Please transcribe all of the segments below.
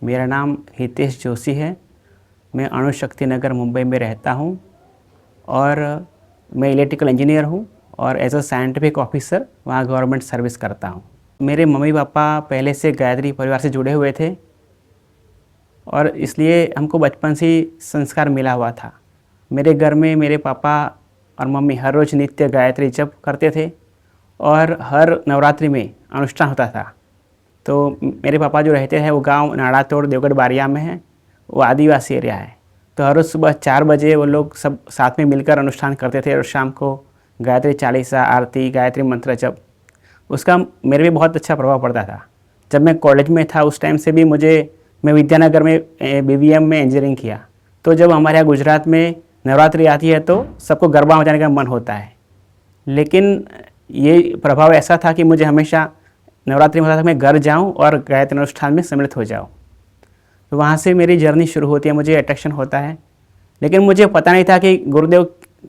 मेरा नाम हितेश जोशी है। मैं अणुशक्ति नगर मुंबई में रहता हूँ और मैं इलेक्ट्रिकल इंजीनियर हूँ और एज अ साइंटिफिक ऑफिसर वहाँ गवर्नमेंट सर्विस करता हूँ। मेरे मम्मी पापा पहले से गायत्री परिवार से जुड़े हुए थे और इसलिए हमको बचपन से ही संस्कार मिला हुआ था। मेरे घर में मेरे पापा और मम्मी हर रोज़ नित्य गायत्री जप करते थे और हर नवरात्रि में अनुष्ठान होता था। तो मेरे पापा जो रहते हैं वो गांव नाड़ातोड़ देवगढ़ बारिया में है, वो आदिवासी एरिया है। तो हर रोज़ सुबह 4 बजे वो लोग सब साथ में मिलकर अनुष्ठान करते थे और शाम को गायत्री चालीसा, आरती, गायत्री मंत्र जप, उसका मेरे पे बहुत अच्छा प्रभाव पड़ता था। जब मैं कॉलेज में था उस टाइम से भी मैं विद्यानगर में BVM में इंजीनियरिंग किया। तो जब हमारे यहाँ गुजरात में नवरात्रि आती है तो सबको गरबा मचाने का मन होता है, लेकिन ये प्रभाव ऐसा था कि मुझे हमेशा नवरात्रि में होता था मैं घर जाऊं और गायत्री अनुष्ठान में सम्मिलित हो जाऊं। तो वहाँ से मेरी जर्नी शुरू होती है, मुझे अट्रैक्शन होता है। लेकिन मुझे पता नहीं था कि गुरुदेव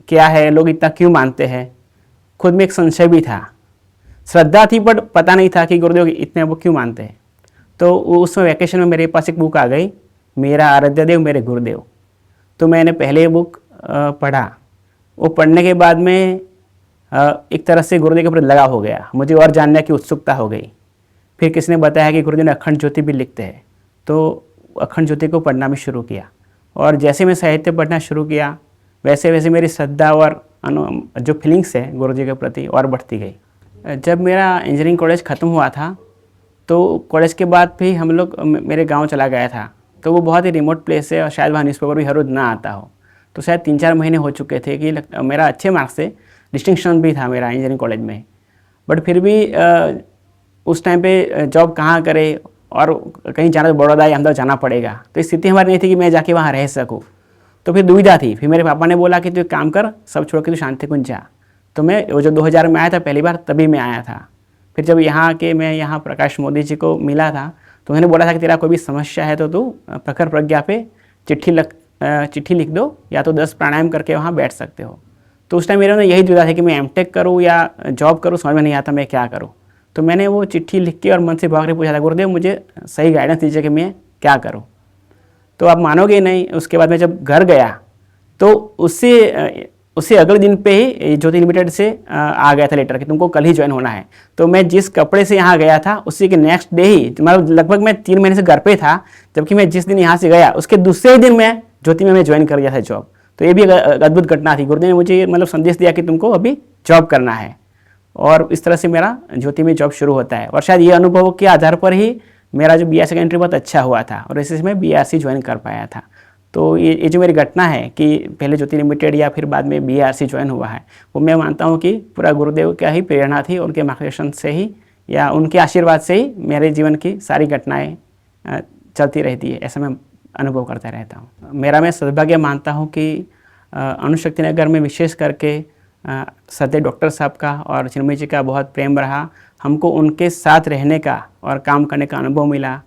क्या है, लोग इतना क्यों मानते हैं। खुद में एक संशय भी था, श्रद्धा थी बट पता नहीं था कि गुरुदेव इतने वो क्यों मानते हैं। तो उस वैकेशन में मेरे पास एक बुक आ गई, मेरा आराध्य देव मेरे गुरुदेव। तो मैंने पहले बुक पढ़ा। वो पढ़ने के बाद में एक तरह से गुरुदेव के प्रति लगाव हो गया, मुझे और जानने की उत्सुकता हो गई। फिर किसी ने बताया कि गुरुदेव ने अखंड ज्योति भी लिखते हैं, तो अखंड ज्योति को पढ़ना भी शुरू किया। और जैसे मैं साहित्य पढ़ना शुरू किया वैसे वैसे मेरी श्रद्धा और जो फीलिंग्स है गुरु जी के प्रति और बढ़ती गई। जब मेरा इंजीनियरिंग कॉलेज ख़त्म हुआ था तो कॉलेज के बाद भी हम लोग मेरे गाँव चला गया था। तो वो बहुत ही रिमोट प्लेस है और शायद वहाँ न्यूज़पेपर भी हर रोज़ ना आता हो। तो शायद 3-4 महीने हो चुके थे कि मेरा अच्छे मार्क्स से डिस्टिंक्शन भी था मेरा इंजीनियरिंग कॉलेज में। बट फिर भी उस टाइम पे जॉब कहाँ करें और कहीं जाना तो बड़ौदा या अहमदाबाद जाना पड़ेगा। तो स्थिति हमारी नहीं थी कि मैं जाके वहाँ रह सकूँ। तो फिर दुविधा थी। फिर मेरे पापा ने बोला कि तू एक काम कर, सब छोड़ के तू शांति कुंज जा। तो मैं वो जो 2000 में आया था पहली बार, तभी मैं आया था। फिर जब मैं यहाँ प्रकाश मोदी जी को मिला था तो उन्होंने बोला था कि तेरा कोई भी समस्या है तो तू प्रखर प्रज्ञा पे चिट्ठी लिख दो या तो 10 प्राणायाम करके वहाँ बैठ सकते हो। तो उस टाइम मेरे में यही दुविधा था कि मैं एमटेक करूँ या जॉब करूँ, समझ में नहीं आता मैं क्या करूँ। तो मैंने वो चिट्ठी लिख के और मन से भाग के पूछा था, गुरुदेव मुझे सही गाइडेंस दीजिए कि मैं क्या करूँ। तो आप मानोगे नहीं, उसके बाद मैं जब घर गया तो उससे अगले दिन पे ही ज्योति लिमिटेड से आ गया था लेटर कि तुमको कल ही ज्वाइन होना है। तो मैं जिस कपड़े से यहाँ गया था उसी के नेक्स्ट डे ही, मतलब लगभग मैं 3 महीने से घर पे था, जबकि मैं जिस दिन यहाँ से गया उसके दूसरे दिन मैं ज्योति में ज्वाइन कर गया था जॉब। तो ये भी अद्भुत घटना थी। गुरुदेव ने मुझे मतलब संदेश दिया कि तुमको अभी जॉब करना है, और इस तरह से मेरा ज्योति में जॉब शुरू होता है। और शायद ये अनुभव के आधार पर ही मेरा जो BRC का एंट्री बहुत अच्छा हुआ था और इसी से मैं BRC ज्वाइन कर पाया था। तो ये जो मेरी घटना है कि पहले ज्योति लिमिटेड या फिर बाद में BRC ज्वाइन हुआ है, वो मैं मानता हूँ कि पूरा गुरुदेव का ही प्रेरणा थी, उनके मार्गदर्शन से ही या उनके आशीर्वाद से ही मेरे जीवन की सारी घटनाएँ चलती रहती है, ऐसा मैं अनुभव करता रहता हूँ। मैं सौभाग्य मानता हूँ कि अणुशक्ति नगर में विशेष करके सदैव डॉक्टर साहब का और चिन्मय जी का बहुत प्रेम रहा। हमको उनके साथ रहने का और काम करने का अनुभव मिला।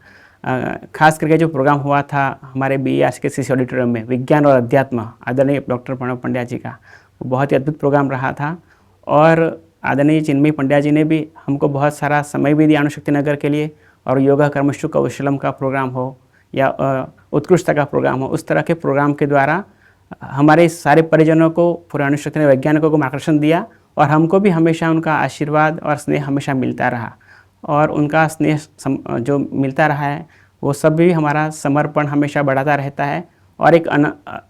खास करके जो प्रोग्राम हुआ था हमारे BRC के CC ऑडिटोरियम में, विज्ञान और अध्यात्म, आदरणीय डॉक्टर प्रणव पंड्या जी का, वो बहुत ही अद्भुत प्रोग्राम रहा था। और आदरणीय चिन्मय पंड्या जी ने भी हमको बहुत सारा समय भी दिया अणुशक्ति नगर के लिए। और योगा कर्मशु कौशलम का प्रोग्राम हो या उत्कृष्टता का प्रोग्राम हो, उस तरह के प्रोग्राम के द्वारा हमारे सारे परिजनों को, पूरे अणुशक्ति वैज्ञानिकों को मार्गदर्शन दिया और हमको भी हमेशा उनका आशीर्वाद और स्नेह हमेशा मिलता रहा। और उनका स्नेह जो मिलता रहा है वो सब भी हमारा समर्पण हमेशा बढ़ाता रहता है और एक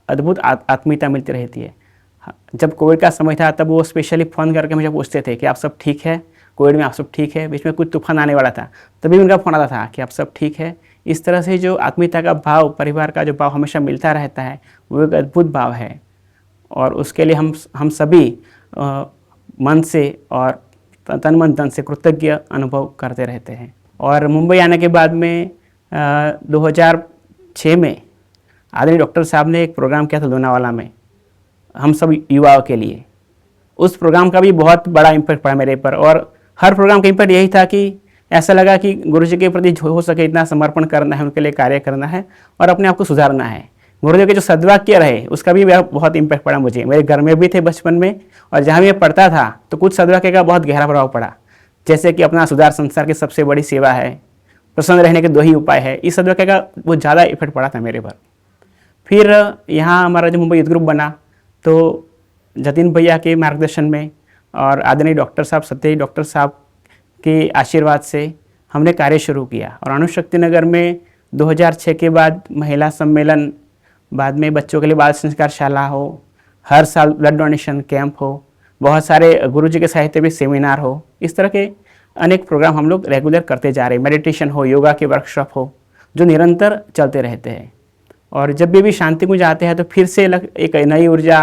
अद्भुत आत्मीयता मिलती रहती है। जब कोविड का समय था तब वो स्पेशली फ़ोन करके मुझे पूछते थे कि आप सब ठीक है, कोविड में आप सब ठीक है। बीच में कुछ तूफान आने वाला था तभी उनका फ़ोन आता था कि आप सब ठीक है। इस तरह से जो आत्मीयता का भाव, परिवार का जो भाव हमेशा मिलता रहता है, वो एक अद्भुत भाव है। और उसके लिए हम सभी मन से और तन मन धन से कृतज्ञ अनुभव करते रहते हैं। और मुंबई आने के बाद में 2006 में आदरणीय डॉक्टर साहब ने एक प्रोग्राम किया था लोनावाला में हम सब युवाओं के लिए। उस प्रोग्राम का भी बहुत बड़ा इम्पैक्ट पड़ा मेरे पर। और हर प्रोग्राम का इम्पैक्ट यही था कि ऐसा लगा कि गुरुजी के प्रति हो सके इतना समर्पण करना है, उनके लिए कार्य करना है और अपने आप को सुधारना है। गुरुदेव के जो सद्वाक्य रहे उसका भी बहुत इम्पैक्ट पड़ा मुझे। मेरे घर में भी थे बचपन में, और जहाँ भी मैं पढ़ता था तो कुछ सद्वाक्य का बहुत गहरा प्रभाव पड़ा। जैसे कि अपना सुधार संसार की सबसे बड़ी सेवा है, प्रसन्न रहने के 2 ही उपाय है, इस सदवाक्य का बहुत ज़्यादा इफेक्ट पड़ा था मेरे पर। फिर यहाँ हमारा जो मुंबई यूथ ग्रुप बना, तो जतिन भैया के मार्गदर्शन में और आदरणीय डॉक्टर साहब, सत्यजीत डॉक्टर साहब के आशीर्वाद से हमने कार्य शुरू किया। और अणुशक्ति नगर में 2006 के बाद महिला सम्मेलन, बाद में बच्चों के लिए बाल संस्कारशाला हो, हर साल ब्लड डोनेशन कैंप हो, बहुत सारे गुरुजी के साहित्य भी सेमिनार हो, इस तरह के अनेक प्रोग्राम हम लोग रेगुलर करते जा रहे हैं। मेडिटेशन हो, योगा के वर्कशॉप हो, जो निरंतर चलते रहते हैं। और जब भी शांति कुंज आते हैं तो फिर से एक नई ऊर्जा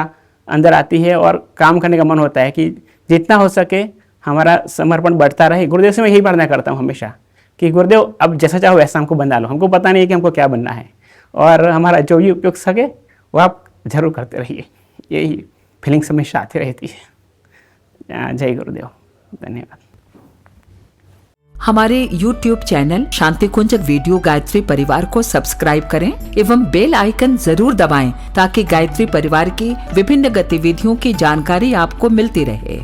अंदर आती है और काम करने का मन होता है कि जितना हो सके हमारा समर्पण बढ़ता रहे। गुरुदेव से मैं यही प्रार्थना करता हूँ हमेशा कि गुरुदेव अब जैसा चाहो वैसा हमको बना लो, हमको पता नहीं है कि हमको क्या बनना है, और हमारा जो भी उपयोग सके वो आप जरूर करते रहिए। यही फीलिंग्स हमेशा आती रहती है। जय गुरुदेव, धन्यवाद। हमारे YouTube चैनल शांति कुंज वीडियो गायत्री परिवार को सब्सक्राइब करें एवं बेल आइकन जरूर दबाएं ताकि गायत्री परिवार की विभिन्न गतिविधियों की जानकारी आपको मिलती रहे।